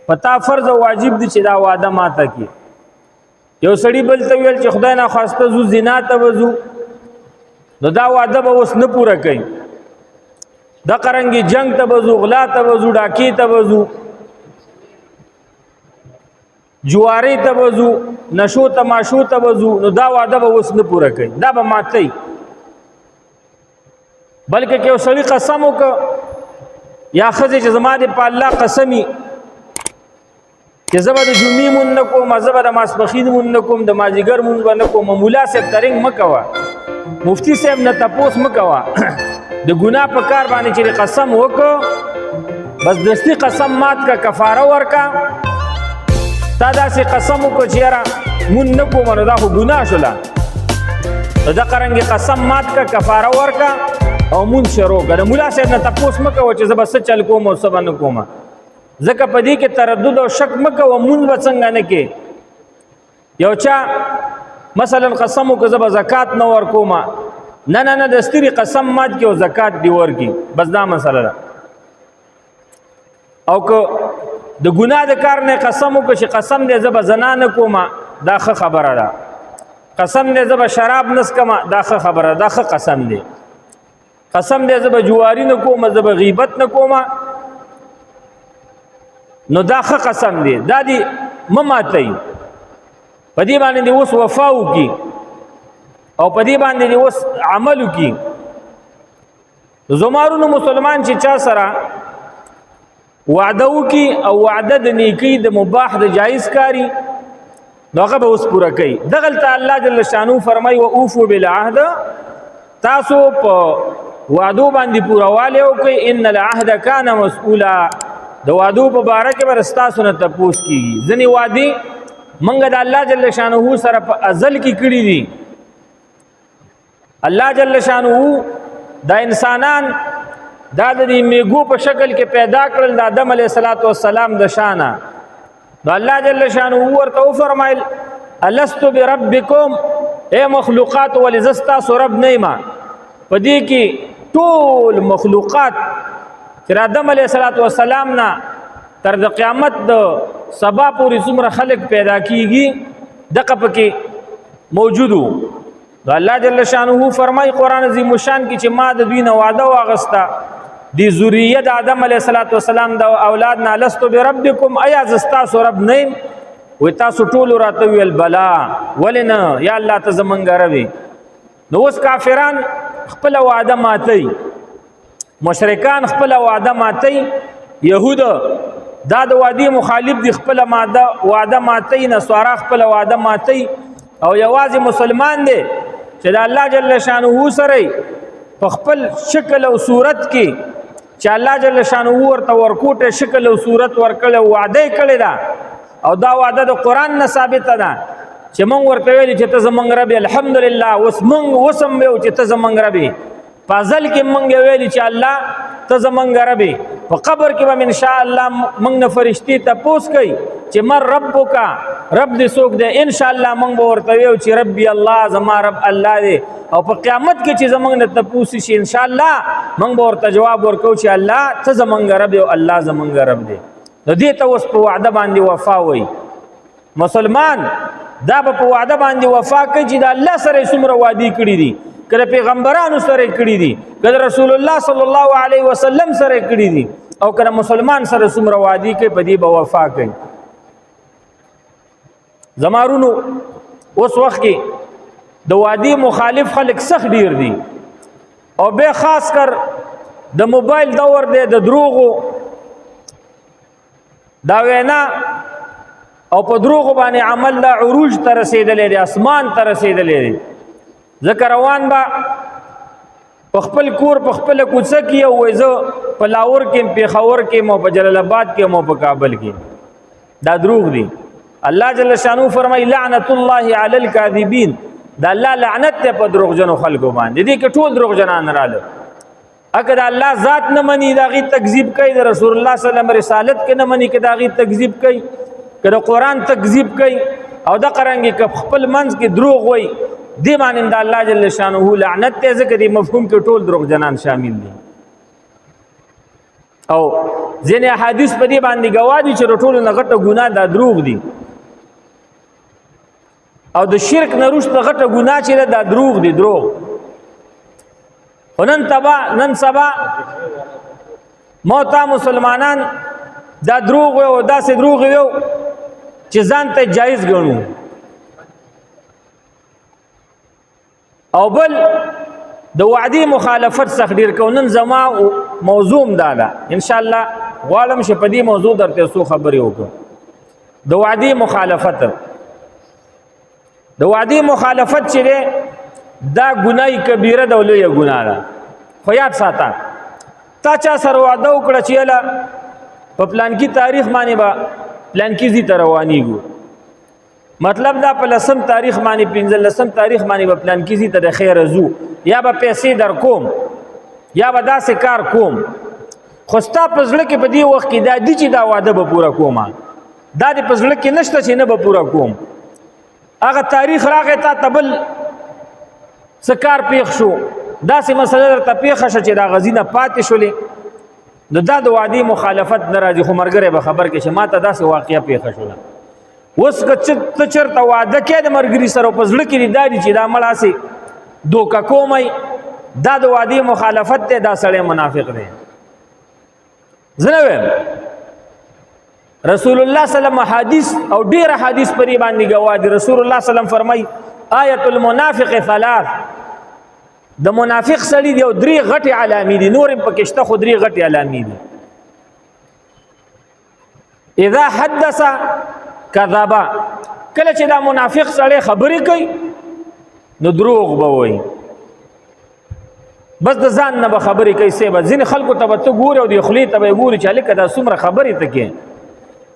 پتا فرض او واجب دي چې دا وعده ماته کی. یو سړی بل ته ویل چې خدای نه خواسته زو زنا ته وځو، نو دا وعده به اوس نه پوره کوي. دا قرنګي جنگ ته وځو، غلا ته وځو، ډاکی ته وځو، جواری ته وځو، نشو تماشو ته وځو، نو دا وعده به اوس نه پوره کوي، دا به ماتي. بلکې که یو سړی قسم وکړ یا ښځې چې زما دې په الله قسمي چې زه به د جمعې مونځ نه کوم، زه به د ماسپښین مونځ نه کوم، د مازدیګر مونځ به نه کوم، مولا صاحب ترنګ مه کوه، مفتی صاحب نه تپوس مه کوه. د ګناه په کار باندې چې قسم وکړو بس دستي قسم مات کا، کفاره ورکا. تا داسې قسم وکړو چې یاره مونځ نه کوم نو دا خو ګناه شوله، نو دا قرنګې قسم مات کا، کفاره ورکا او مونځ شروع کړه. د مولا صاحب نه تپوس مه کوه چې زه به څه چل کوم او څه به نه کوم، ځکه په دې کې تردد او شک مه کوه مونځ به څنګه نه کې. یو چا مثلا قسم وکړه زه به زکات نه ورکوم، نه نه نه د ستري قسم مات کې او زکات دی ورکي، بس دا مسله ده. او که د ګناه د کار نه قسم وکړه چې قسم دې زه به زنا نه کوم، دا ښه خبره ده. قسم دې زه به شراب نه څښم، دا ښه خبره ده، دا ښه قسم دی. قسم دې زه به جواری نه کوم، زه به غیبت نه کوم، نو دا ښه قسم دی. دا دی مه ماتئ، په دې باندې دې اوس وفا وکړي او په دې باندې دې اوس عمل وکړي. زمارونو مسلمان چې چا سره وعده وکړي او وعده د نیکۍ د مباح د جایز کاری، نو هغه به اوس پوره کوي. دغلته الله جل شانو فرمایي واوفوا بالعهد، تاسو په وعدو باندې پوروالی وکړئ. ان العهد کان مسئولا، د وعدو په باره کې به ستاسو نه تپوس کېږي. ځینې وعدې موږ د الله جل شانه سره په ازل کې کړي دي. الله جل شانه دا انسانان دا د میږو په شکل کې پیدا کړل د آدم علیه السلام د شانه. نو الله جل شانه ورته وفرمایل الست بربکم، اے مخلوقات ولې زه ستاسو رب نه یم؟ په دې کې ټول مخلوقات چې آدم علیه السلام نه تر د قیامت د سبا پورې څومره خلق پیدا کیږي دغه پکې موجودو. الله جل شانه فرمای قرآن عظیم الشان کې چې ما د دوی نه وعده واغسته دی ذریه د آدم علیه السلام د اولاد نه لست بربکم، ایا زه ستاسو رب نه یم؟ وی تاسو ټولو راته ویل بلا، ولې نه یا الله ته زمونږ رب یې. نو اوس کافران خپله وعده ماتئ، مشرکان خپله وعده ماتئ، یهود دا د وعدې مخالف دي خپله وعده ماتئ، نصارا خپله وعده ماتئ، او یوازې مسلمان دی چې د الله جل شانه سره په خپل شکل او صورت کې چې الله جل شانه ورته ورکوټه شکل او صورت ورکړی وعده کړې ده، او دا وعده د قرآن نه ثابته ده چې موږ ورته ویلي چې ته زموږ رب یې. الحمدلله اوس موږ اوس هم ویو چې ته زموږ رب یې. په ازل کې موږ ویلي چې الله ته زموږ رب یې. په قبر کې به انشاء الله موږ نه فرشتي تپوس کوي چې من ربک، رب دې څوک دی؟ انشاء الله موږ به ورته ویو چې ربي الله، زما رب الله دی. او په قیامت کې چې زموږ نه تپوس شي انشاء الله موږ به ورته جواب ورکوو چې الله ته زموږ رب یې او الله زموږ رب دی. نو دې ته اوس په وعده باندې وفا وایي. مسلمان دا به په وعده باندې وفا کوي چې د الله سره څومره وعدې کړي دي، که د پیغمبرانو سره کړي دي، که د رسول الله صلی الله علیه وسلم سره کړي دي، او که د مسلمان سره څومره وعدې کوي په دې به وفا کوي. زمارونو اوس وخت کې د وعدې مخالف خلک سخت ډیر دي، او به خاص کر د موبایل دور دی، د دروغو دا وینا او په دروغو باندې عمل دا عروج ته رسېدلی دی، اسمان ته رسېدلی دی. ځکه روان به په خپل کور په خپله کوڅه کې او وایي زه په لاهور کې یم، پېښور کې یم، او په جلال آباد کې یم، او په کابل کې یم. دا دروغ دی. الله جل شانو فرمایي لعنت الله علی الکاذبین، دا الله لعنت دی په دروغجنو خلکو باندې. دې کې ټول دروغجنان راله. اګه د الله ذات نه مني د هغې تکذیب کوي، د رسول الله صلی الله علیه وسلم رسالت کې نه مني که د هغې تکذیب کوي، که د قرآن تکذیب کوي، او د قرانګي که خپل منځ کې دروغ وایي، دې باندې د الله جل شانه لعنت دی. ځکه دې مفهوم کې ټول دروغجنان شامل دي. او ځینې احادیث په دې باندې ګواه دي چې د ټولو نه غټه ګناه دا دروغ دي او د شرک نه وروسته غټه ګناه چې ده دا دروغ دي دروغ خو نن سبا موتا مسلمانان دا دروغ وي او داسې دروغ وي چې ځان ته جایز ګڼو او بل د وعدې مخالفت څخه ډیر کو نن زما موضوع دا ده ان شاء الله غواړم چې په دې موضوع درته څو خبرې وکړم د وعدې مخالفت د وعدې مخالفت چې ده دا ګناه کبیره ده او لویه ګناه ده خو یاد ساته تا چا سره وعده وکړه چې یاله په پلانکي تاریخ باندې به پلانکي ځي ته روانېږو مطلب دا په 10 تاریخ باندې 15 تاریخ باندې به پلانکي ځي ته د خیره ځو یا به پیسې در کوم یا به داسې کار کوم خو ستا په زړه کې په دې وخت کې دا دي چې دا وعده به پوره کوم دا دې په زړه کې نشته چې نه به پوره کوم هغه تاریخ راغی تا ته بل څه کار پیښ شو داسې مسله درته پیښه شوه چې دا غزي نه پاتې شولې نو دا د وعدې مخالفت نه راځي خو ملګری به خبر کې چې ما ته داسې واقعه پیښه شوله اوس که ته چېرته واده کې د ملګري سره په زړه کې دا دي چې دا مړ هسې دوکه کومی دا د وعدې مخالفت دی دا سړی منافق دی زه نه ویم رسول الله سلام حدیث او ډیر حدیث پرې باندې گواه دي رسول الله سلام فرمای آیت المنافق ثلاث د منافق سړي دی او درې غټي علامې دي نور په کېشته خو درې غټي علامې دي اذا حدث کذب کله چې دا منافق سړی خبرې کوي نو دروغ به وایي بس د ځان نه به خبرې کوي سیبه ځینې خلکو ته به ته ګورې او د خولې ته به یې ګورې چې هلکه دا څومره خبرې ته کې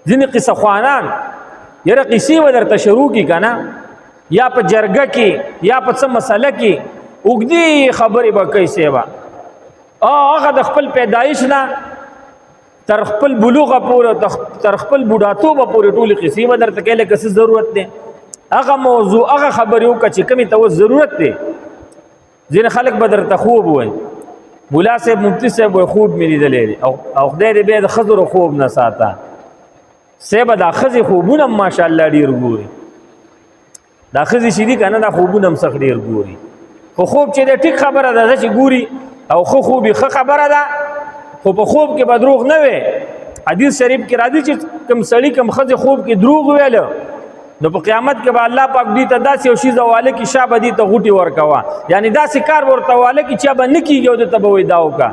ځینې قصه خوانان یاره قصې به درته شروع کړي که نه یا په جرګه کې یا په څه مسله کې اوږدې خبرې به کوي سیبه هغه د خپل پیدایش نه تر خپل بلوغه پورې تر خپل بوډاتوبه پورې ټولې قصې به درته کوي لکه څه ضرورت دی هغه موضوع هغه خبرې وکړه چې کومې ته اوس ضرورت دی ځینې خلک به درته خوب وایي ملا صاحب مفتي صاحب وایي خوب مې لیدلی دی او خدای دې بیا د ښځو خوب نه ساته صاحبه دا ښځې خوبونه هم ماشاءالله ډېر ګوري دا ښځې چې دي که نه دا خوبونه هم سخت ډېر ګوري خو خوب چې دی ټیک خبره ده چې ګوري او ښه خوب یې ښه خبره ده خو په خوب کې به دروغ نه وي حدیث شریف کې راځي چې کوم سړي کوم ښځې خوب کې دروغ ویله نو په قیامت کې به الله پاک دې ته داسې یو شي زواله کې شابه دې ته غوټې ورکوه یعنی داسې کار ورته واله کې چا به نه کېږي او دته به وایي دا وکړه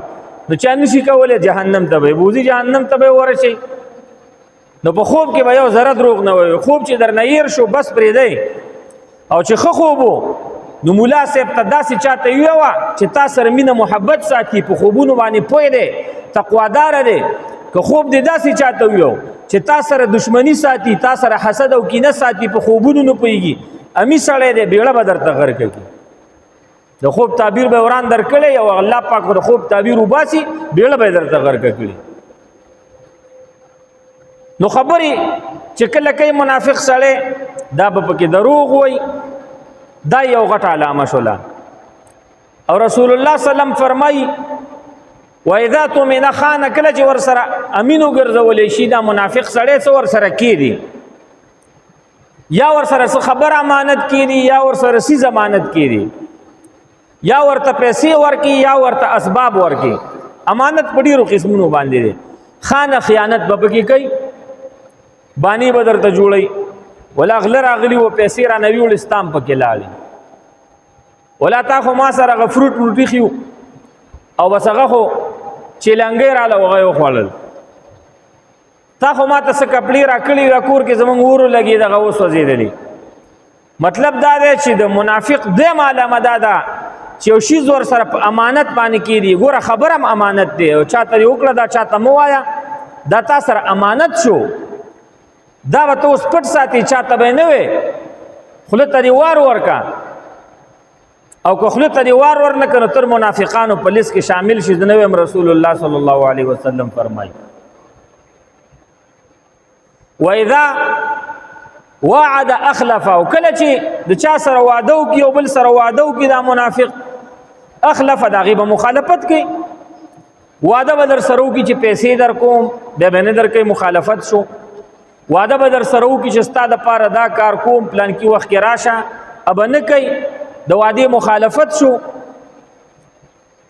نو چا نشي کولی جهنم ته به یې بوځي جهنم ته به یې ورشي نو په خوب کې به یو ذره دروغ نه وایي خوب چې درنه هیر شو بس پرېږدی او چې ښه خوب و نو ملا صاحب ته داسې چاته ویوه چې تا سره مینه محبت ساتي په خوبونو باندې پوه دی تقواداره دی که خوب دې داسې چاته ویو چې تا سره دشمنی ساتي تا سره حسد او کینه ساتي په خوبونو نه پوهېږي امي سړی دی بیړه به درته غر کوي د خوب تعبیر به وران درکړی او الله پاک د خوب تعبیر وباسي بیړه به درته غر کړي نو خبرې چې کله کوي منافق سړی دا به پکې دروغ وایي دا یو غټ علامه شوله او رسول الله سلام فرمایي واذا تؤمن خان کله چې ور سره امین وګرځولې شي دا منافق سړی څه ور سره کیدی یا ور سره څه خبر امانت کیدی یا ور سره سی ضمانت کیدی یا ورته پیسې ورکی یا ورته اسباب ورکی امانت په ډیرو قسمونو باندې دي خان خیانت به پکې کوي بانی به درته جوړي ولا غلر اغلی و پیسې را نوی ول استام پکې لاړي ولا تا خو ما سره غفروت روټي خيو او بس هغه خو چیلنګې رااله وغه یو خوړل تا خو ما ته څه کپړې راکړي و کور کې زمونږ ورو لګي دغه اوس وزیدلی مطلب دا دی چې د منافق دې علامه دا ده چې یو شی زور سره امانت باندې کیږي ګوره خبر هم امانت دی او چاته وکړه دا چاته مو وایا دا تا سره امانت شو دا به ته اوس پټ ساتي چاته به نه وي خوله ته دې وار ورکا او که خوله ته دې وار ورنه کړه تر منافقانو په لیست کې شامل شي د نبی رسول الله صلی الله علیه وسلم فرمایي واذا وعد اخلف او کله چې د چا سره وعده وکي او بل سره وعده وکي دا منافق اخلف دا غیبه مخالفت کوي واده به در سره وکړي چې پیسې در کوم بیا به نه در کوي مخالفت شو واده به در سره وکړي چې ستا دپاره دا کار کوم پلان کې وخت کې راشه ابه نه کوي د وعدې مخالفت شو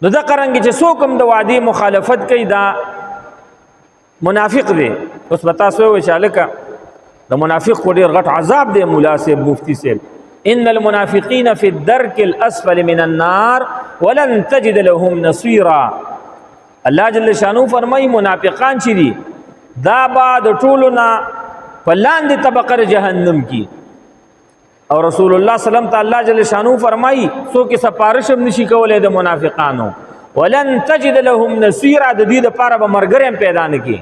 نو دغه رنګې چې څوک هم د وعدې مخالفت کوي دا منافق دی اوس به تاسو ووایئ چې هلکه د منافق خو ډېر غټ عذاب دی ملا صاحب مفتي صاحب ان المنافقین فی الدرک الاسفل من النار ولن تجد لهم نصیرا الله جل شانو فرمای منافقان چې دي دا به د ټولو نه په لاندې طبقه جهنم کې او رسول الله صلی الله علیه وسلم ته الله جل شانو فرمای څوک سپارش هم نشي کولای د منافقانو ولن تجد لهم نصيرا د دې لپاره به مرګریم پیدا نه کی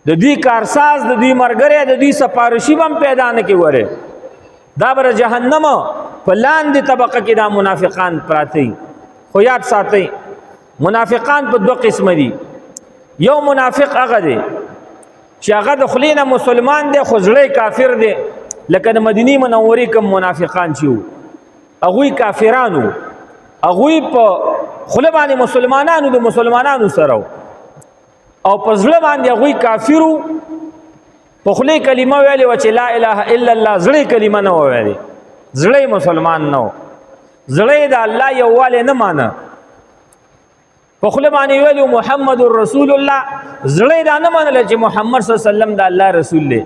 د دې کارساز د دې مرګره د دې سپارشي هم پیدا نه کی وره دا بر جهنم په لاندې طبقه کې دا منافقان پراته خو یاد ساتئ منافقان په دوه قسم دي یو منافق هغه دی چې هغه د خلینه مسلمان دی خو زړه کافر دی لکه د مدینه منورې کوم منافقان چې وو هغوی کافرانو هغوی په خله باندې مسلمانانو د مسلمانانو سره او په زړه باندې هغوی کافرو په خله کلمه ویلې و چې لا اله الا الله زړه کلمه نه ویلې زړه مسلمان نه زړه د الله یووالی نه مانه په خله باندې ویلو محمد رسول الله زړه دا نه منل چې محمد صلی الله علیه وسلم د الله رسول دی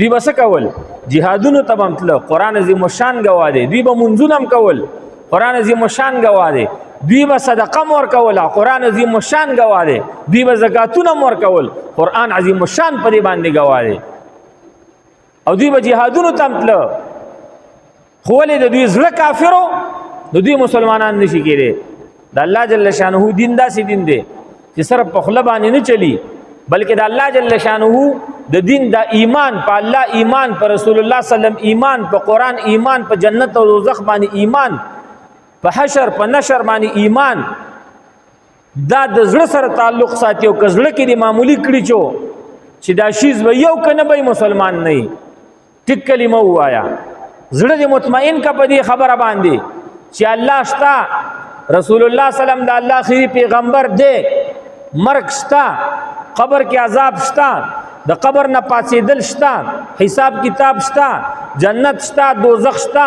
دوی بس کول جهادونو ته بمتله قران عظیم شان گواده دوی به منځونم کول قران عظیم شان گواده دوی به صدقه مور کوله قران عظیم شان گواده دوی به زکاتونه مور کول قران عظیم شان په دې باندې گواده او دوی به جهادونو ته بمتله خو ولې د دوی زړه کافرو د دوی مسلمانان نشي کېدی د الله جل شانه دین داسې دین دی چې صرف په خله باندې نه چلی بلکې د الله جل شانه د دین د ایمان په الله ایمان په رسول الله صلی الله علیه وسلم ایمان په قران ایمان په جنت او دوزخ باندې ایمان په حشر په نشر باندې ایمان دا د زړه سره تعلق ساتي او کزړه کې د معمولی کړي چې دا شیز به یو کنه به مسلمان نه ټیک کلمه وایا زړه دې مطمئن کا په دې خبره باندې چې الله شتا رسول الله صلی الله علیه وسلم د الله اخري پیغمبر دی مرګ شتا قبر کې عذاب شتا د قبر نه پاتېدل شتا حساب کتاب شتا جنت شتا دوزخ شتا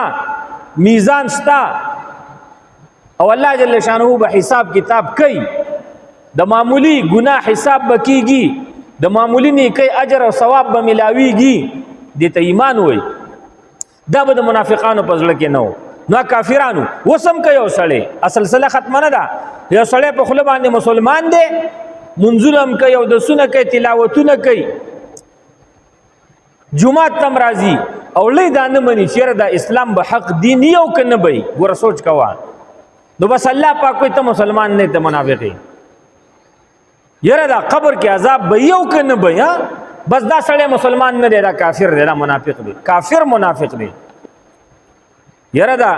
میزان شتا او الله جل شانه به حساب کتاب کوي د معمولی ګناه حساب بکیږي د معمولی نیکی اجر او ثواب به ملاویږي دې ته ایمان وای دا به د منافقانو په ځل کې نه نو کافرانو وسم کوي او سړی اصل سره ختم نه ده یو سړی په خله باندې مسلمان دی منظورم کوي او د سونه کوي تلاوتونه کوي جمعه تم راضي او لې دا نه مني چې دا اسلام به حق دین یو کنه به ګور سوچ کوا نو بس الله پاک کوئی ته مسلمان نه ته منافق یره دا قبر کې عذاب به یو کنه به ها بس دا سړی مسلمان نه دی دا کافر دی دا منافق دی کافر منافق دی یره دا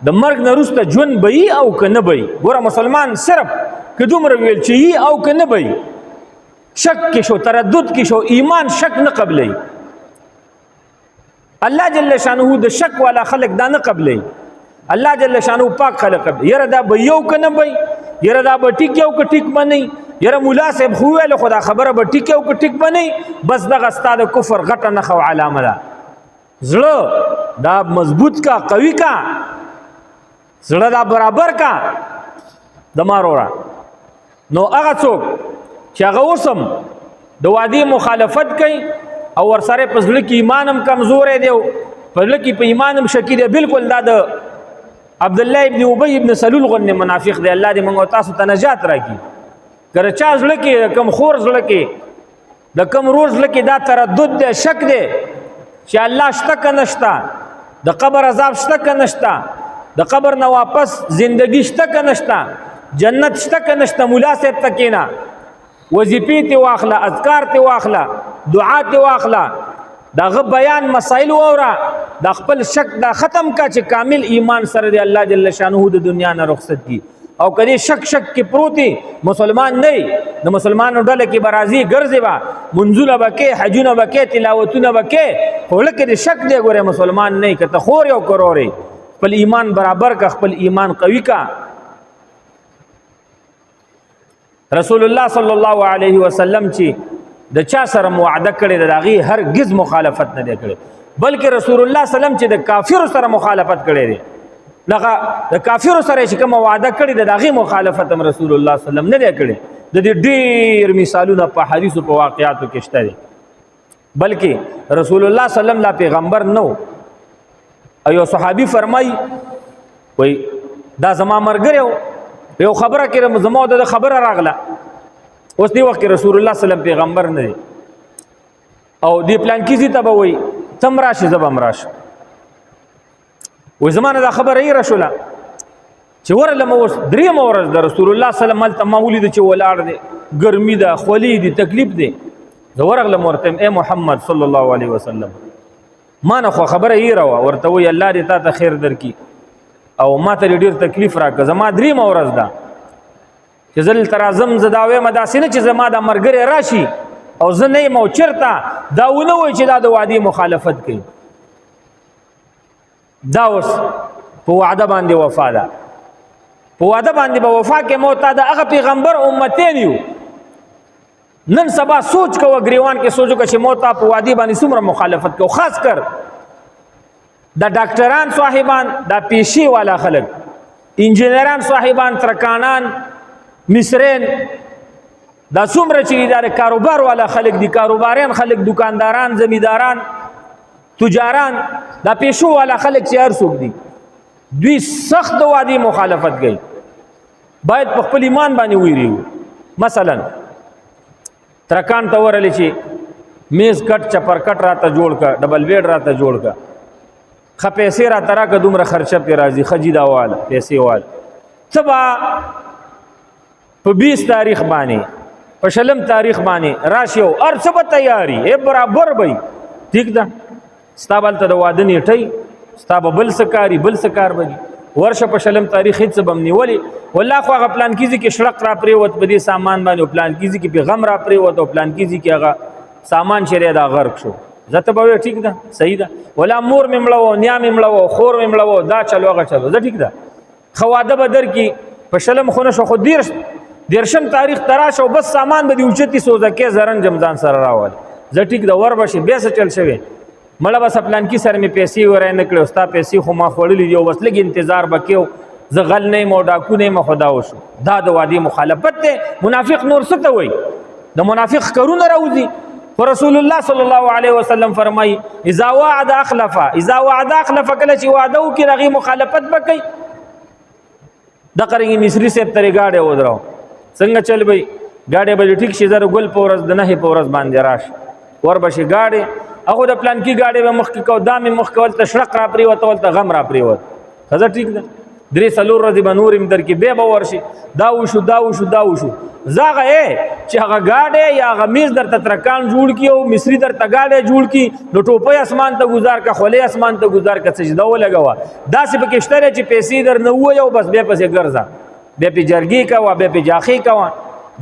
د مرګ نه وروسته ژوند به او کنه به ګور مسلمان صرف که دومره ویل چې او کنه به شک کې شو تردد کې شو ایمان شک نه قبلې الله جل شانه د شک والا خلق دا نه قبلې الله جل شانه پاک خلق یره دا به یو کنه به یره دا به ټیک یو ک ټیک باندې یره مولا صاحب خو ویل خدا خبره به ټیک یو ک ټیک باندې بس دغه ستاد کفر غټه نه خو علامه ده زړه دا مضبوط کا قوی کا زړه دا برابر کا د مارورا نو هغه څوک چې هغه اوسم د وادي مخالفت کوي او ورسره په ځل کې ایمان هم کمزور دی په ځل کې په ایمان هم شکی دی بالکل دا د عبد الله ابن ابي ابن سلول غن منافق دی الله دې موږ تاسو ته نجات راکړي کله چا ځل کې کم خور ځل کې د کم روز ځل کې دا تردد دی شک دی چې الله شته که نشته د قبر عذاب شته که نشته د قبر نه واپس زندگی شته که نشته جنت شته که نشته مولا صاحب ته کېنه وظیفې ته واخله اذکار ته واخله دعا ته واخله دغه بیان مسائل واوره د خپل شک دا ختم کا چې کامل ایمان سره دی الله جل شانه د دنیا نه رخصت کی او کدی شک کې پروتي مسلمان نه د مسلمانانو ډله کې برازي ګرځي با منزله بکې حجونه بکې تلاوتونه بکې خو لکه د شک دی ګوره مسلمان نه کته خور یو کروري خپل ایمان برابر کا خپل ایمان قوي کا رسول الله صلی الله علیه وسلم چې د چا سره وعده کړې ده هغه هرگز مخالفت نه دی کړی، بلکې رسول الله سلام چې د کافر سره مخالفت کړی دی، لکه د کافر سره چې کوم وعده کړی ده هغه مخالفت هم رسول الله سلام نه دی کړی. د دې ډیر مثالونه په حدیثو په واقعاتو کې شته دي. بلکې رسول الله سلام لا پیغمبر نو، ایو صحابي فرمای وای دا زما مرګره یو خبره کې زما د خبره راغله، اوس دی وخت رسول الله سلام پیغمبر نه دی او دی پلان کیږي ته به وای تم راشي زبم راش و زمانه دا خبره یې رسوله چې ورله مو دریم ورځ د رسول الله سلام مل تمولید چې ولاړ دی ګرمي ده خولي دي تکلیف دی زه ورغله مرتم اے محمد صلی الله علیه وسلم ما نه خو خبره یې راوه ورته وی الله دې تا ته خیر درکړي او ما ته ډیر تکلیف راکړه زما دریم ورځ ده چې زل ترازم زداوي مداسینه چې زما د مرګره راشي او زه نه مو چرته دا ونه وای چې دا د وعده مخالفت کوي. دا اوس په وعده باندې وفا ده، په وعده باندې به وفا کې مو ته د هغه پیغمبر امتین یو. نن سبا سوچ کو غریوان کې سوچو چې مو ته په وعده باندې څومره مخالفت کو، خاص کر د ډاکټران صاحبان، د پیشي والا خلک، انجینران صاحبان، ترکانان، مصرین، دا څومره چې د کاروبار والا خلک دي، کاروبارین خلک، دکانداران، زمیداران، تجاران، دا پیشو والا خلک چې هر څوک دي دوی سخت د وعده مخالفت کوي. باید په خپل ایمان باندې ویریو. مثلا ترکان ته ورل چې میز کټ چپر کټ راته جوړ کا، ډبل بیډ راته جوړ کا، خ پیسې را ترا که دومره خرچه پی راځي، خجیدا والا پیسې وال تبا په 20 تاریخ باندې په شلم تاریخ باندې راشیو ارڅ به تیاری ای برابر وي، ٹھیک ده ستابل ته د واده نیټي ستاب بل سکاری بل سکار بدی ورشه په شلم تاریخ هیڅ بم نیولي والله خو هغه پلان کیږي کې شړق را پریوت بدی سامان باندې، پلان کیږي کې پیغام را پریوت او پلان کیږي کې هغه سامان شریعه دا غرق شو، زته به ٹھیک ده صحیح ده، ولا مور ممړو نیا ممړو خور ممړو دا چلو هغه چلو زه ټیک ده. خواده بدر کې په شلم خونه شو خو دیرشم تاریخ تراشه او بس سامان به دی اوچتی سوزکه زرن جمدان سره راول زه ټیک د ور بشي بیا څه چل شوی مړه بس پلان کی سره می پیسې ورای نکړو استا پیسې خو ما خړلې دی بس لګ انتظار بکیو زه غل نه مو ډاکو نه خدا وشو. دا د وادي مخالفت ته منافق نور څه ته وای، د منافق کارونه راوځي. ورسول الله صلی الله علیه وسلم فرمای اذا وعد اخلف، اذا وعد اخلف کله چې وعده وکړي هغه مخالفت وکړي. د قرنګي مصری سپ ترې گاډه ودرو څنګه چل بی گاډه به ټیک شي زره ګل پورز د نه پورز باندې راش ور بشي گاډه هغه د پلان کی گاډه به مخ کې کو دامه مخ کول تشرق را پری وته ول ته غم را پری وته خزه ټیک ده درې سلور ورځې بنورم در کې به باور شي دا وشو دا وشو دا وشو زاغه چې هغه گاډه یا غمیز در ترکان جوړ کی او مصری در تګاډه جوړ کی نو ټوپه اسمان ته گزار کا خله اسمان ته گزار کا سجده ولګوا دا سه پکې شتره چې پیسې در نه وایو بس به پسې ګرځا به په جرګي کا و به په جاخي کا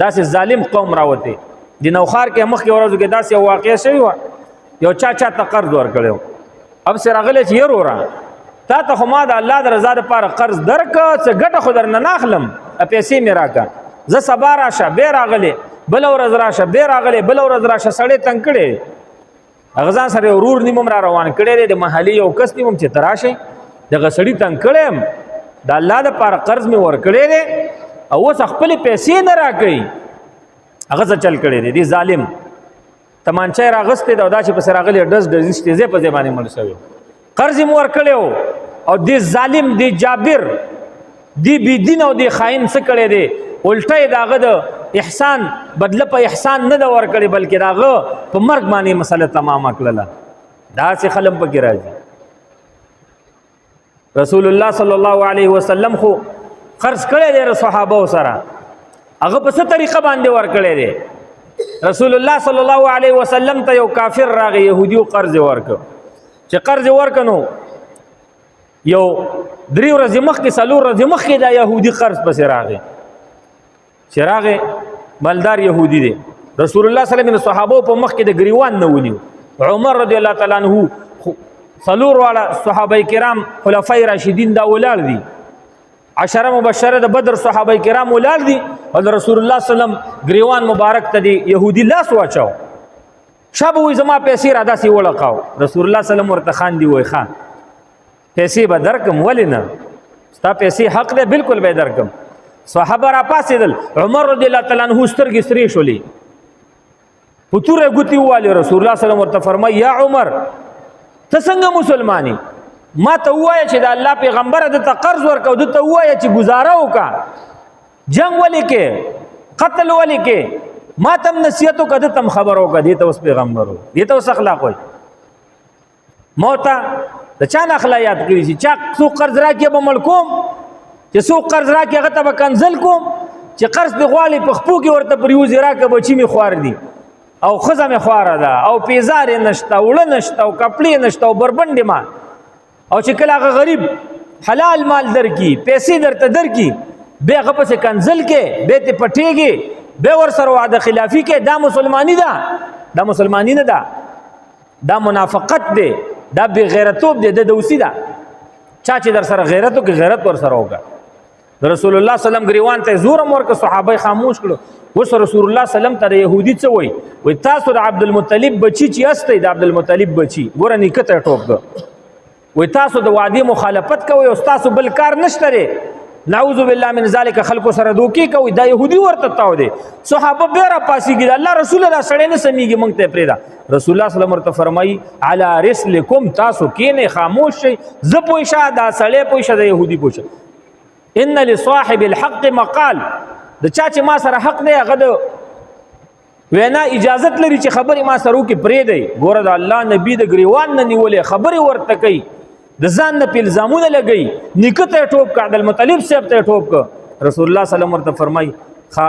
دا سه ظالم قوم راوته د نوخار کې مخ کې ورځو کې دا سه واقع شوی و یو چا ته قرض ور کړو اب سره غلې چې يرورا تا ته خو ما د الله د رضا لپاره قرض درک څه ګټه خو در نه ناخلم پیسې مې راکا ز سبا راشه به راغله بل ورځ راشه به راغله بل ورځ راشه سړې تنگ کړي اغزان سره ورور نیمم را روان کړي د محلي یو کس نیمم چې تراشه دغه سړی تنگ کړم د الله لپاره قرض مې ور کړي او اوس خپل پیسې نه راکړي هغه چل کړي دي ظالم تمانچه راغسته دا چې پس راغله دز دزشته زه په ځمانه مل شوی قرض مور کړو او دی ظالم دی جابر دی بی دین او دی خائن څه کړي دی الټه داغه د احسان بدله په احسان نه دا ور کړي بلکې داغه په مرګ باندې مسله تمام کړله دا څه خلم پکې راځي. رسول الله صلی الله علیه وسلم خو قرض کړي دی صحابه سره هغه په څه طریقه باندې ور کړي دی. رسول الله صلی الله علیه وسلم ته یو کافر راغی يهودي قرض ورکړ چې قرض ورکنو یو درې ورځې مخکې څلور ورځې مخکې دا يهودي قرض پسې راغی چې راغی مالدار يهودي دی رسول الله صلی الله علیه وسلم صحابه په مخ کې د گریوان نه ونیو عمر رضی الله تعالی عنہ څلور والا صحابه کرام خلفای راشدین دا ولال دي عشره مبشره د بدر صحابه کرام ولال دي او د رسول الله سلام گریوان مبارک ته دی يهودي لاس واچاو شابه وي زما پیسې را داسې ولقاو رسول الله سلام ورته خان دی وای خان پیسې به درکم ولې نه ستا پیسې حق دی بالکل به درکم صحابه را پاسېدل عمر رضی الله تعالی عنہ سترګې سرې شولې پتوره ګوتی والی رسول الله سلام ورته فرمای یا عمر ته څنګه مسلمانی ما ته وایه چې د الله پیغمبر د ته قرض ورکو د ته وایه چې گزاره وکړه جنگ ولې کې قتل ولې کې ما تم نصیحت وکړه تم خبر وکړه دې ته اوس پیغمبر و دې ته اوس اخلاق وای موتا د چا نه اخلاقیات کړی چې چا څو قرض راکې به ملکوم چې څو قرض راکې هغه ته به کنزل کوم چې قرض دې غواړي په خپو کې ورته پریوزي راکه بچی می خوار دي او خزه می خواره ده او پیزار نشته وړه نشته او کپړې نشته او بربند ما او چې کله هغه غریب حلال مال درکې پیسې درته درکې به هغه پسې کنزل کې به ته پټېږي به ور سره وعده خلافی کې دا مسلمانی ده دا مسلمانی نه ده دا منافقت ده دا بی غیرتوب ده د دوسی ده چا چې در سره غیرتو کې غیرت ور سره وکړه رسول الله سلام گریوان ته زور امر که صحابه خاموش کړو وس رسول الله سلام ته يهودي څه وای تاسو د عبد المطلب بچی چې استه د عبد المطلب بچی ګوره نیکته ټوپ وای تاسو د وعده مخالفت کوي او تاسو بل کار نشته نعوذ بالله من ذلك خلق سره دوکي کوي دا يهودي ورته تاو دي صحابه بیره پاسيږي الله رسول الله سره نه سميږي مونږ ته پریدا رسول الله صلی الله علیه وسلم فرمایي على رسلکم تاسو کینه خاموش شي ز پوښه دا سړی پوښه د يهودي پوښه ان لصاحب الحق مقال د چا چې ما سره حق نه غد وینا اجازت لري چې خبرې ما سره وکي پرې دی ګوره د الله نبی د گریوان نه نیولې خبرې ورته کوي د ځان نه الزامونه لګي نکته ټوپ کا عبد المطلب صاحب ته ټوپ کا رسول الله صلی الله علیه وسلم ورته فرمای خا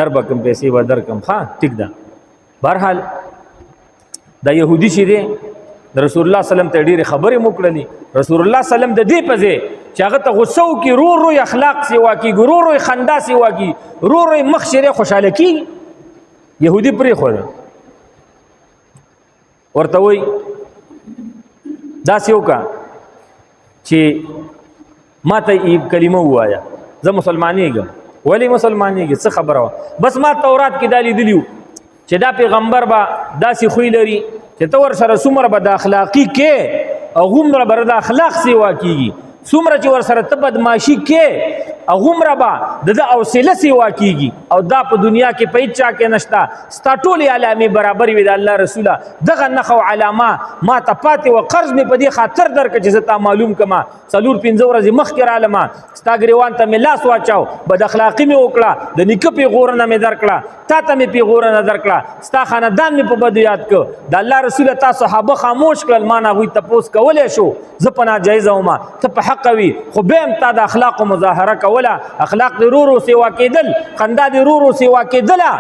دربکم پیسې و درکم خا ټیک ده بهرحال دا يهودي شي دي د رسول الله صلی الله علیه وسلم ته ډیره خبرې موکړلې رسول الله صلی الله علیه وسلم د دې پځه چې هغه ته غوسه وکي رو اخلاق سی واکي رو خندا سی واکي رو مخشره خوشاله کی يهودي پرې خو ورته وای دا سیو کا چې ما ته ای کلمه وایا زه مسلمانېږم ولی مسلمانېږي څه خبره بس ما تورات کې دالی دلیو چې دا پیغمبر با داسې خوې لري چې تور سره څومره به د اخلاقی کې او غومره به د اخلاق سیوا کیږي څومره چې ور سره ته بدماشي کې غومره به د اوسله سیوا کیږي او دا په دنیا کې په هیڅ چا کې نشتا ستا ټولې علامې برابر وي د الله رسوله دغه نښه او علامه ما ته پاتې و قرض مې په دې خاطر درکړه چې زه تا معلوم کما څلور پنځه ورځې مخکې رالمه ستا ګریوان ته مې لاس واچاو بد اخلاقي مې وکړه د نیکه پیغورنه مې درکړه تا ته مې پیغورنه درکړه ستا خاندان مې په بدو یاد کړ د الله رسوله تا صحابه خاموش کړل ما نه هغوی تپوس کولی شو زه په ناجایزه ومه ته په حق وي خو بیا هم تا د اخلاقو مظاهره کوله اخلاق د رورو سیوا کېدل خندا د رورو سیوا کېدله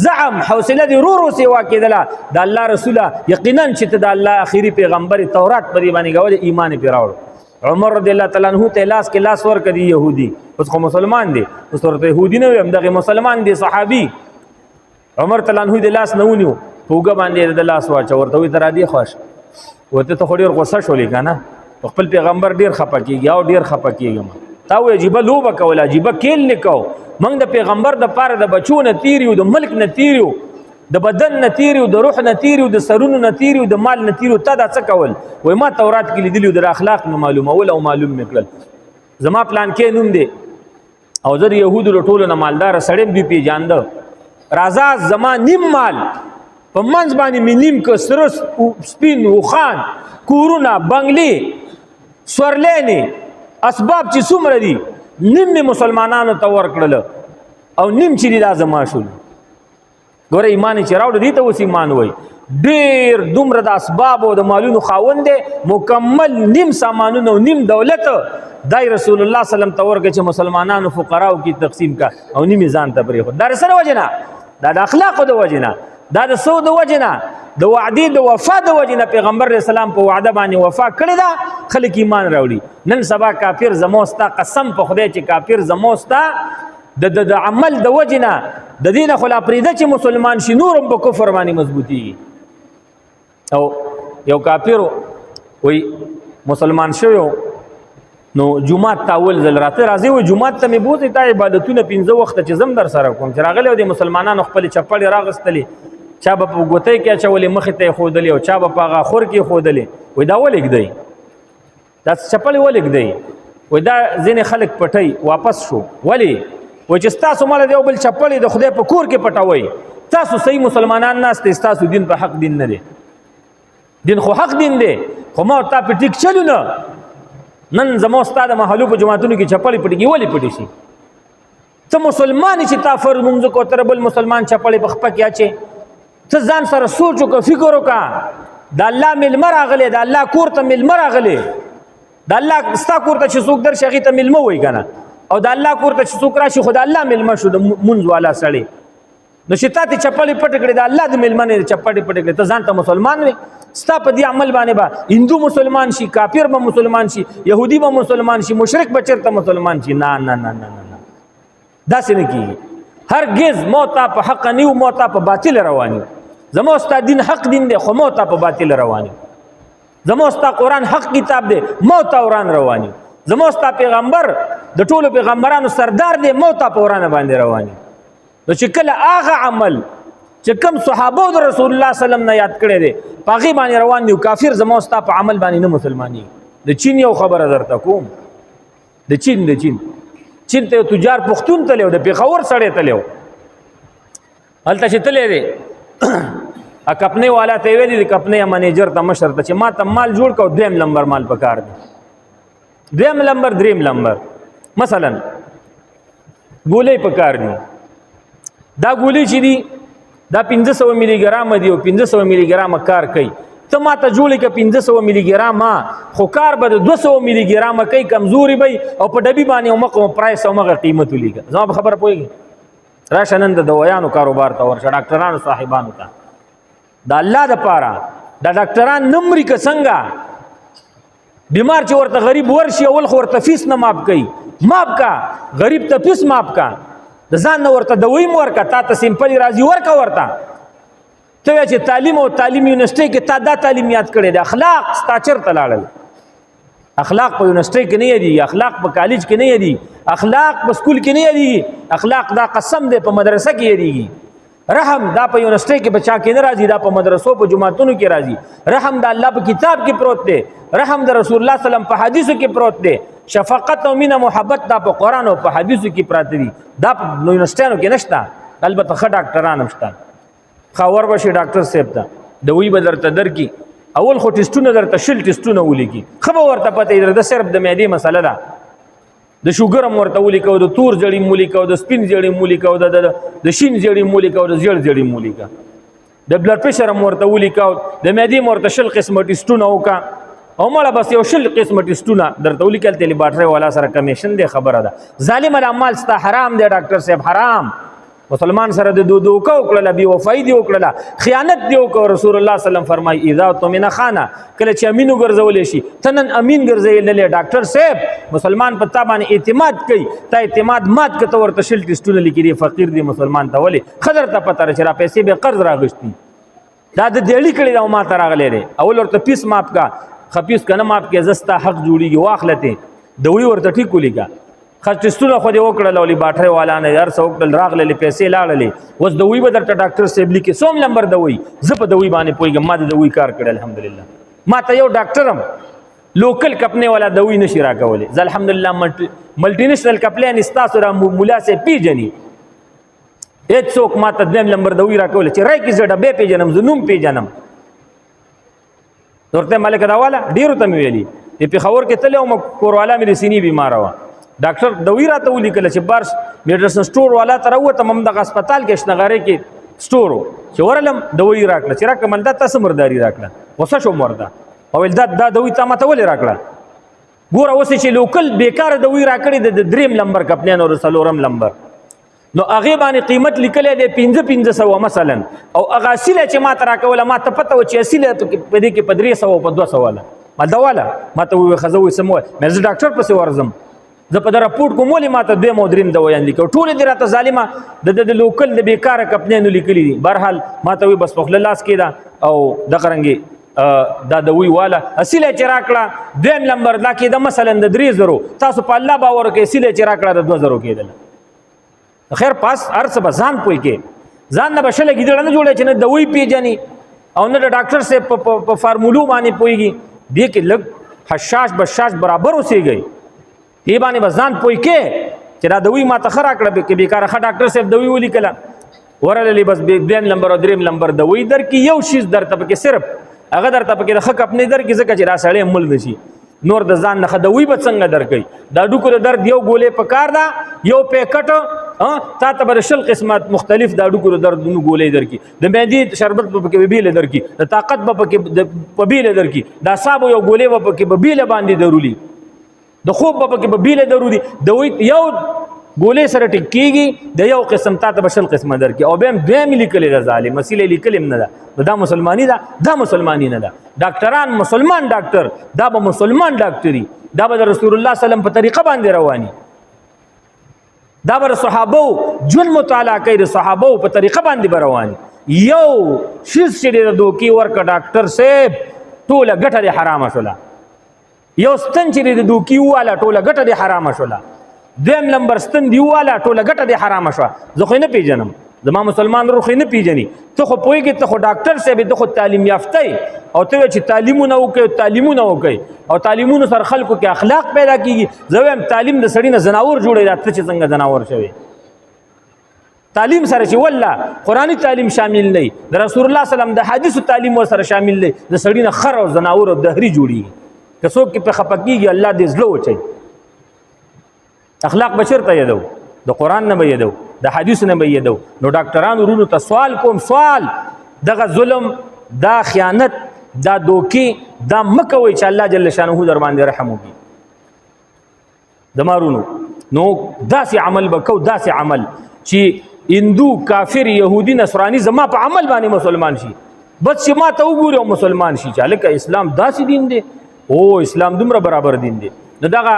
زعم حوصله د رورو سیوا کېدله د الله رسوله یقینا چې ته د الله اخیری پیغمبر تورات په دې باندې غوړې ایمان پې راوړ عمر رضی الله تعالی عنہ ته لاس کې لاس ورکړي يهودي اوس خو مسلمان دي اوس ورته يهودي نه وي دغه مسلمان دي صحابي عمر تعالی عنہ د لاس نه ونیو پوګه باندې د لاس واچ ورته وي تر دې خوش ورته ته خوري غوسه شولې کنه خپل پیغمبر ډیر خپه کیږي او ډیر خپه کیږي تا وې عجیب لوبه کوله عجیب کېل نکو موږ د پیغمبر د پاره د بچو نه تیریو د ملک نه تیریو د بدن نه تیریو د روح نه تیریو د سرونو نه تیریو د مال نه تیریو تا دا څه کول وای ما تورات کې لیدلو د اخلاق نه معلومول او معلوم نکړل زما پلان کې نوم دی او زه يهودو له ټولو نه مالدار سړی دی پیجاند راځه زما نیم مال په منځ باندې مې نیم ک سرس سپین او خان کورونه بنگلي سورلېنی اسباب چې څومره دي نیم مسلمانانو ته ورکړل او نیم چې دا زما شول ګوره ایمان چې راوړ دي ته اوس ایمان وای ډیر دومره د اسباب او د مالونو خاوند مکمل نیم سامانونو نیم دولت دای رسول الله صلی الله علیه وسلم ته ورکړي چې مسلمانانو فقراو کې تقسیم کا او نیم ځان ته پرې خو دا سره وجنه دا د اخلاق د وجنه دا د سو د وجنه د وعده د وفا د وجنه پیغمبر رسول الله په وعده باندې وفا کړی دا خلک ایمان راوړي نن سبا کافر زموستا قسم په خدای چې کافر زموستا د عمل د وجنه د دین خلا پریده چې مسلمان شي نورم په کفر باندې مضبوطی او یو کافر وای مسلمان شو نو جمعات ته اول ځل راته راځي و جمعات ته مې بوځي تا عبادتونه 15 وخت چې زم در سره کوم چې راغلی د مسلمانانو خپل چپړې راغستلې چا به په ګوتې کې اچولې مخې ته خودلې او چا به په هغه خور کې خودلې وای دا ولګ دی دا چپړې ولګ دی وای دا ځینې خلک پټي واپس شو ولی وای چې تاسو مال دی بل چپړې د خدای په کور کې پټوي تاسو صحیح مسلمانان ناست تاسو دین په حق دین نه دی دین خو حق دین دی خو ما تا په ټیک چلو نه نن زمو استاد محلو په جماعتونو کې چپړې پټي ولی پټي شي ته مسلمان چې تا فرض منځ کو تر بل مسلمان چپړې په خپه کې اچي ته ځان سره سوچ وکړه فکر وکړه د الله ملمر راغلی د الله کور ته ملمر راغلی د الله ستا کور ته چې څوک در شي هغې ته ملمه وایي که نه او د الله کور ته چې څوک راشي خو د الله ملمه شو د مونځ والا سړی نو چې تا ته چپړې پټې کړې د الله د ملمه نه چپړې پټې کړې ته ځان ته مسلمان وې ستا په دې عمل باندې به هندو مسلمان شي کافر به مسلمان شي یهودي به مسلمان شي مشرک به چېرته مسلمان شي نه نه نه نه نه داسې نه کېږي هرګز مو تا په حق نه یو مو تا په باطل روان یو زمو ستا دین حق دین دی خو مو تا په باطل روان یو زمو ستا قرآن حق کتاب دی مو تا وران روان یو زمو ستا پیغمبر د ټولو پیغمبرانو سردار دی مو تا په ورانه باندې روان یو نو چې کله هغه عمل چې کوم صحابه د رسول الله سلام نه یاد کړی دی په هغې باندې روان دي کافر زما ستا په عمل باندې نه مسلمانېږي د چین یو خبره درته کوم د چین چین ته یو تجار پښتون تلی و د پېښور سړی تلی و هلته چې تلی دی کپنۍ والا ته یې ویلي د کپنۍ منیجر ته مشر ته چې ما ته مال جوړ کړه 2 نمبر مال پکار دی 2 نمبر 3 نمبر مثلا ګولۍ پکار دي دا ګولۍ چې دي دا 1500 ملي ګرام دی او 1500 ملي ګرام کار کوي ته ما ته جوړې که 1500 ملي ګرام خو کار به 200 ملي ګرام کوي کمزوري به او په ډبي باندې همغه پرایس او همغه قیمت ولیکه زما په خبره پوهېږي راشه نن د دوایانو کاروبار ته ورشه ډاکټرانو صاحبانو ته د الله دپاره دا ډاکټران نه مري که څنګه بیمار چې ورته غریب ورشي اول خو ورته فیس نه ماف کوي ماف کا غریب ته فیس ماف کا د ځان نه ورته دوی م ورکه تا ته سمپلي راځي ورکه ورته ته وایې چې تعلیم او تعلیم یونیورسټۍ کې تا دا تعلیم یاد کړی دی اخلاق ستا چېرته لاړل اخلاق په یونیورسټۍ کې نه یادېږي اخلاق په کالج کې نه یادېږي اخلاق په سکول کې نه یادېږي اخلاق دا قسم دی په مدرسه کې یادېږي رحم دا په یونیورسټۍ کې بچا کې نه راځي دا په مدرسو په جماعتونو کې راځي رحم د الله په کتاب کې پروت دی رحم د رسول الله سلام په حدیثو کې پروت دی شفقت او مینه محبت دا په قرآن او په حدیثو کې پراته دي دا په یونیورسټیانو کې نشته البته ښه ډاکټران هم شته ښه ور به شي ډاکټر صاحب ته دوی به درته درکړي اول خو ټسټونه درته شل ټسټونه ولیکي ښه به ورته پته وي د صرف د معدې مسله ده د شوګر هم ورته ولیکه او د تور زړي م ولیکه او د سپین زړي م ولیکه او د شین زړي م ولیکه او د زیړ زړي م ولیکه د بلډ پرېشر هم ورته ولیکه او د معدې م ورته 10 قسمه ټسټونه وکړه او مړه بس یو 10 قسمه ټسټونه درته ولیکل ته لیبارټرۍ والا سره کمیشن دی خبره ده ظالم الاعمال ستا حرام دی ډاکټر صاحب حرام مسلمان سره د دوکه وکړله بې وفایي دې وکړله خیانت دې وکړه رسول الله سلم فرمایي اذا اؤتمن خانه کله چې امین وګرځولی شي ته نن امین ګرځېدلی ډاکټر صاحب مسلمان په تا باندې اعتماد کوي تا اعتماد مات که ته ورته شل ټسټونه لیکي دی فقیر دی مسلمان ته ولې ښه درته پته ده چې را پیسې به قرض راغشتي دا د دیړي کړي دا ما ته راغلی دی اول ورته پیس ماپ کا ښه پیس که نه ماپ کې زه ستا حق جوړېږي واخله ته دوی ورته ټیک ولیکه ټسټونه خو دې وکړل او لیبارټرۍ والا نه هر څه وکړل راغللې پیسې لاړلې اوس دوی به درته ډاکټر صاحب لیکي 100 نمبر دوی زه په دوی باندې پوهېږم ما د دوی کار کړی الحمدلله ما ته یو ډاکټر هم لوکل کپنۍ والا دوی نشي راکولی زه الحمدلله ملټي نیشنل کپلین ستاسو را مولا صاحب پیژني هېڅ څوک ما ته 2 نمبر دوی راکولی چې رای کې زه ډبې پیژنم زه نوم پیژنم ورته ملک داواله ډېرو ته مې ویلي د پېښور کې تللی وم کوروالا مې د سینې بیماره وه ډاکټر دوی راته ولیکله چې بارس میډیسن سټور والا ته راووتم همدغه هسپتال کې شنغارۍ کې سټور و چې ورغلم دوی راکړه چې راکړه مل دا تا څه مرداري راکړه غوسه شوم ورته وویل دا دوی تا ماته ولې راکړه ګوره اوس چې لوکل بیکاره دوی راکړې د 3 نمبر کپنیانو د 4 نمبر نو هغې باندې قیمت لیکلی دی 500 مثلا او هغه اصیله چې ما ته راکوله ما ته پته وه چې اصیله په دې کې په 300 په 200 ما دواله ما ته وویل ښه زه وایي څه مه وایه مې زه ډاکټر پسې ورځم زه په د راپورټ کوم ولې ما ته 2 او 3 دوایان لیکو ټولې دې راته ظالمه د لوکل د بیکاره کپنیانو لیکلي دي بهرحال ما ته وایي بس په خوله لاس کې ده او دغه رنګې دا دوی والا اصله چې راکړه دویم نمبر دا کې د مثلا د 3000 تاسو په الله باور کې اصله چې راکړه د 2000 کېدل خیر پاس ارڅ بزان پوي کې ځان نه بشل کېدل نه جوړه چې نه دوی پیجنې او نه د ډاکټر سے په فارمولو باندې پويږي دې کې لګ حشاش بشاش برابر اوسېږي دې باندې بزان پوي کې چې دا دوی ما ته خرا کړه کې بیکاره خ ډاکټر صاحب دوی ولیکله ورلې بس دویم نمبر او دریم نمبر دوی در کې یو شیز درته کې صرف هغه درته کې د خک خپل در کې ځکه چې را سړې مل نشي نور د ځان نه دوی به څنګه درکې دا ډوکو د درد یو ګولې پکار دا یو پیکټ تا ته بر شل قسمت مختلف دا ډوکو د درد نو ګولې درکې د مېدی شربت په کې بیل درکې د طاقت په کې په بیل درکې دا صاحب یو ګولې په کې بیل باندې ضروري د خوب په کې بیل ضروري دوی یو ګولې سره ټکیږي د یو قسم تا ته بشل قسمه درکې او بهم دویم لیکلې د ظالم مسیله لیکلم نه ده دا مسلمانی ده دا مسلمانی نه ده ډاکټران مسلمان ډاکټر دا به مسلمان ډاکټري دا به رسول الله سلام په طریقه باندې رواني دا به صحابه جن مطالعه کوي صحابه په طریقه باندې رواني یو شیز چې د دوکي ورک ډاکټر سیب ټوله ګټه حرامه شوله یو ستن چې د دوکي والا ټوله ګټه حرامه شوله دویم نمبر ستن دی والا ټوله ګټه د حرامه شو زه خو نه پیژنم زما مسلمان روح نه پیژني ته خو پوهیږي ته خو ډاکټر صاحب ته خو تعلیم یافته او ته چې تعلیمونه وکي او تعلیمونو سره خلکو کې اخلاق پیدا کیږي زه هم تعلیم د سړی نه زناور جوړي راته چې څنګه زناور شوی تعلیم سره چې والله قرآنی تعلیم شامل نه د رسول الله سلام د حدیث تعلیم سره شامل نه د سړی نه خر او زناور او دهری جوړي که څوک په خپګيږي الله دې زلو وچي اخلاق بشر ته یدو د قران نه یدو د حدیث نه یدو نو ډاکټرانو ورونو ته سوال کوم سوال دغه ظلم دا خیانت دا دوکي دا مکوي چې الله جل شانه در باندې رحم وکي دمارونو نو داسې عمل وکاو داسې عمل چې هندو کافر يهودي نصراني زما په عمل باندې مسلمان شي بس چې ما ته وګوري او مسلمان شي چې لکه اسلام داسې دین دی او اسلام دومره برابر دین دی نو دغه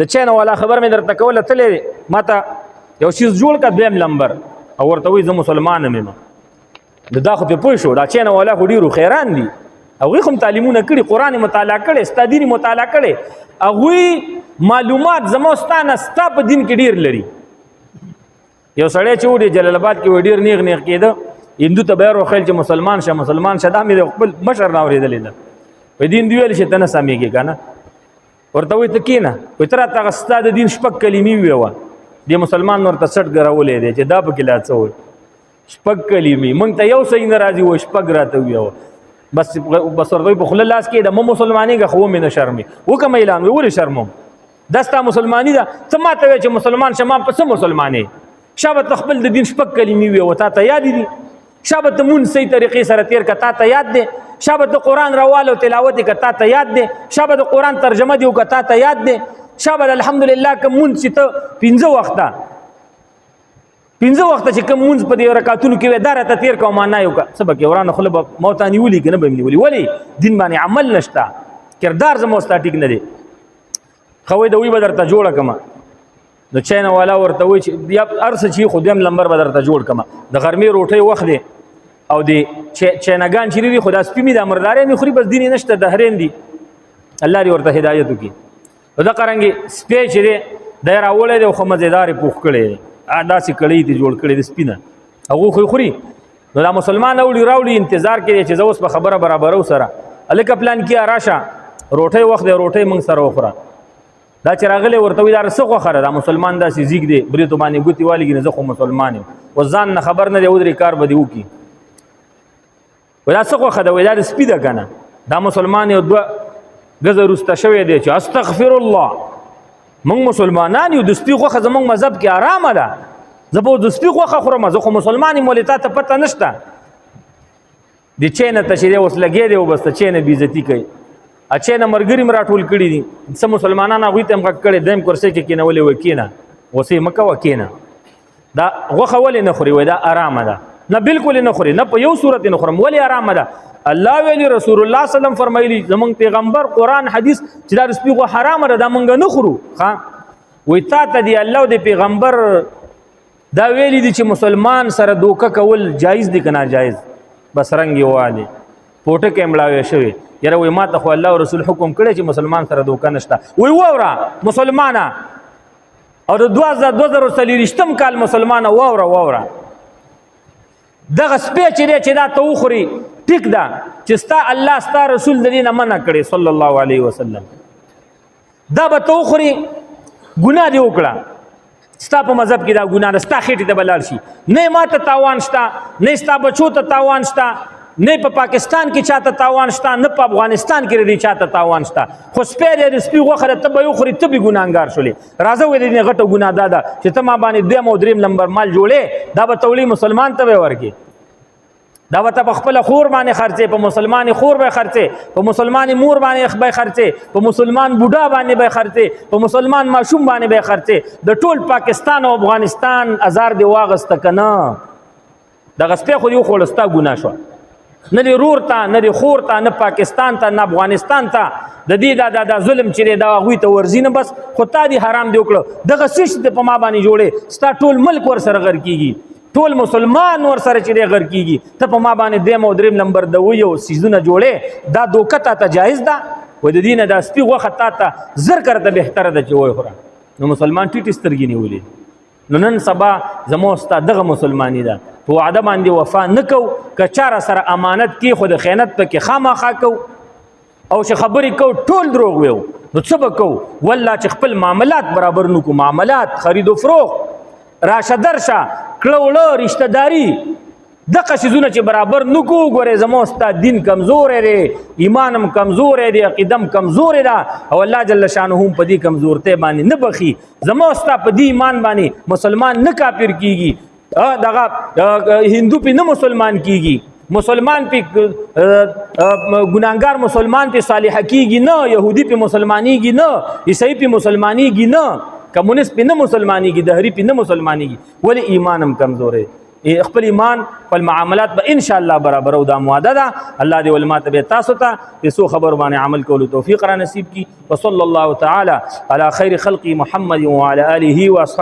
د چینه والا خبر مې درته کوله تلې ما ته یو شیز جوړ کا دویم نمبر او ورته وایي زه مسلمان یم دا خو په پوه شو دا چینه والا خو ډېرو خیران دي هغوی خو متعلیمونه کړي قرآن مطالعه کړی ستا دین مطالعه کړی هغوی معلومات زما ستا نه ستا په دین کې ډېر لري یو سړی چې و جلال آباد کې ډېر نیغ نیغ کېده هندو ته به یې روخیل چې مسلمان شه دا مې د خپل مشر نه اورېدلی ده په دین دی ویل چې ته نه سمېږي که نه ورته وایي ته کېنه وایي ته راته هغه ستا د دین شپږ کلمې وویوه دې مسلمان ورته سټ ګرولی دی چې دا پکې لا څه وایي شپږ کلمې موږ ته یو صحیح نه راځي وایي شپږ راته وویوه بس ورته وایي په خوله لاس کې د مه مسلمانېږه خو ومې نه شرمې وکړم اعلان وایي ولې شرمم دا ستا مسلماني ده څه ما ته وایې چې مسلمان شه ما په څه مسلمانې شابه ته خپل د دین شپږ کلمې وویوه تا ته یادې دي شابه ته مونځ صحیح طریقې سره تېر که تا ته یاد دی شابه د قرآن روال او تلاوت که تا ته یاد دی شابه د قرآن ترجمه دی که تا ته یاد دی شابه الحمدلله که مونځ چې ته پنځه وخته چې کوم مونځ په دې رکعتونو کې وی دا راته تېر کوه معنا یې وکړه څه به کې ورانه خوله به ما ورته نیولي که نه به مې نیولي ولې دین باندې عمل نشته کردار زما ستا ټیک نه دی ښه وایي د وی به درته جوړه کړمه د چینه والا ورته وایي چې یا هر څه چې خو دویم نمبر به درته جوړ کړمه د غرمې روټۍ وخت دی او د چینهګان چې دي خو دا سپي مې د مردارې نه خوري بس دین یې نشته دهرین دي الله دې ورته هدایت وکړي نو دا قرانګې سپی چې دی دی راوړی دی خو مزېدارې پوخ کړی دی داسې کړی دي جوړ کړی د سپي نه هغوی خو خوري نو دا مسلمان راوړي انتظار کوي چې زه اوس په خبره برابرو سره هلکه پلان کې راشه روټۍ وخت دی روټۍ موږ سره وخوره دا چې راغلی ورته وایي دا څه خوښه ده دا مسلمان داسې زیږ دی بریتو باندې ګوتې والګي نه زه خو مسلمان یم اوس ځان نه خبر نه دی ودرې کار به دې وکړي وایي دا څه خوښه ده وایي دا د سپي ده که نه دا مسلمان یو دوه ګزه وروسته شوی دی چې استغفر الله موږ مسلمانان یو د سپي غوښه زموږ مذهب کې آرامه ده زه به د سپي غوښه خورم زه خو مسلمان یم ولې تا ته پته نشته د چینه ته چې دی اوس لګی دی او بس ته چینه بېعزتي کوي چینه ملګري م راټول کړي دي څه مسلمانان هغوی ته هم غږ کړی دیم کرسۍ کې کېنولې وایي کېنه غوسې مه کوه کېنه دا غوښه ولې نه خوري وایي دا آرامه ده نه بالکل نه خوري نه په یو صورت نه خورم ولې آرامه ده الله ویلي رسول الله سلم فرمایلی زمونږ پیغمبر قرآن حدیث چې دا د سپي غوښه حرامه ده دا موږ نه خورو ښه وایي تا ته دی الله او د پیغمبر دا ویلي دي چې مسلمان سره دوکه کول جایز دي که ناجایز بس رنګ یې والی پوټه کې مړاوي شوی یاره وای ما ته خو الله او رسول حکم کړی چې مسلمان سره دوکه نشته وای ووره مسلمانه او د 2023 کال مسلمانه ووره دغه سپی چې دا ته وخوري ټیک ده چې ستا الله ستا رسول د دې نه منع کړی صلی الله علیه وسلم دا به ته وخوري ګناه دې وکړه ستا په مذهب کې دا ګناه ده ستا خېټې ته به لاړ شي نه ما ته تاوان شته نه ستا بچو ته تاوان شته نه په پاکستان کې چاته تاوان شته نه په افغانستان کې ردی چاته تاوان شته خو سپی دې سپي غوښه ته به وخوري ته به ګناهګار شولې راځه وې دې غټه ګناه ده چې ته ما باندې 2 او 3 نمبر مال جوړې دا به تولی مسلمان ته ورکې دا به ته په خپل خور باندې خرڅې په مسلمان خور به خرڅې په مسلمان مور باندې به خرڅې په مسلمان بوډا باندې به خرڅې په مسلمان ماشوم باندې به خرڅې د ټول پاکستان او افغانستان آزار دی واغسته کنه دغه سپی خو یو خولستا ګناه شو نه دی رور ته نه دی خور ته نه پاکستان ته نه افغانستان ته د دې دا ظلم چې دا هغوی ته ورځي نه بس خو تا دې حرام دی وکړه دغه سیش ته په ما باندې جوړې ستا ټول ملک ور سره غر کیږي ټول مسلمان ور سره چې غر کیږي ته په ما باندې 2 او 3 نمبر د ویو سیزونه جوړې دا دوکه ته جایز ده و د دینه دا سپي غوښه ته زر کرته بهتره ده چې وای خوره نو مسلمان ټیټ سترګې نیولې نو نن سبا زمو ستا دغه مسلمانی ده په وعده باندې وفا نکو که چاره سره امانت کې خود خیانت پکې خامخا کو او چې خبرې کو ټول دروغ ویو نو څه به کو والله چې خپل معاملات برابر نکو معاملات خرید و فروخت راشه درشه کړه وړه رشتہ داری دغه شیزونه چې برابر نکو ګوره زمو ستا دین کمزور دی ایمانم کمزور دی عقیدم کمزور ده او الله جل شانه هم په دې کمزورته باندې نه بخي زمو ستا په دې ایمان باندې مسلمان نه کافر کیږي دغه هندو په نه مسلمان کیږي مسلمان په ګناګار مسلمان په صالح کیږي نه يهودي په مسلمانيږي نه عیسائی په مسلمانيږي نه کمونیست په نه مسلمانيږي دهري په نه مسلمانيږي ولی ایمانم کمزور دی خپل ایمان خپل معاملات به ان شاء الله برابر او دا معاده ده الله دې علماء ته تاسو ته سو خبر باندې عمل کولو توفیق را نصیب کی وصلی الله تعالی علی خیر خلق محمد وعلى اله واصحابه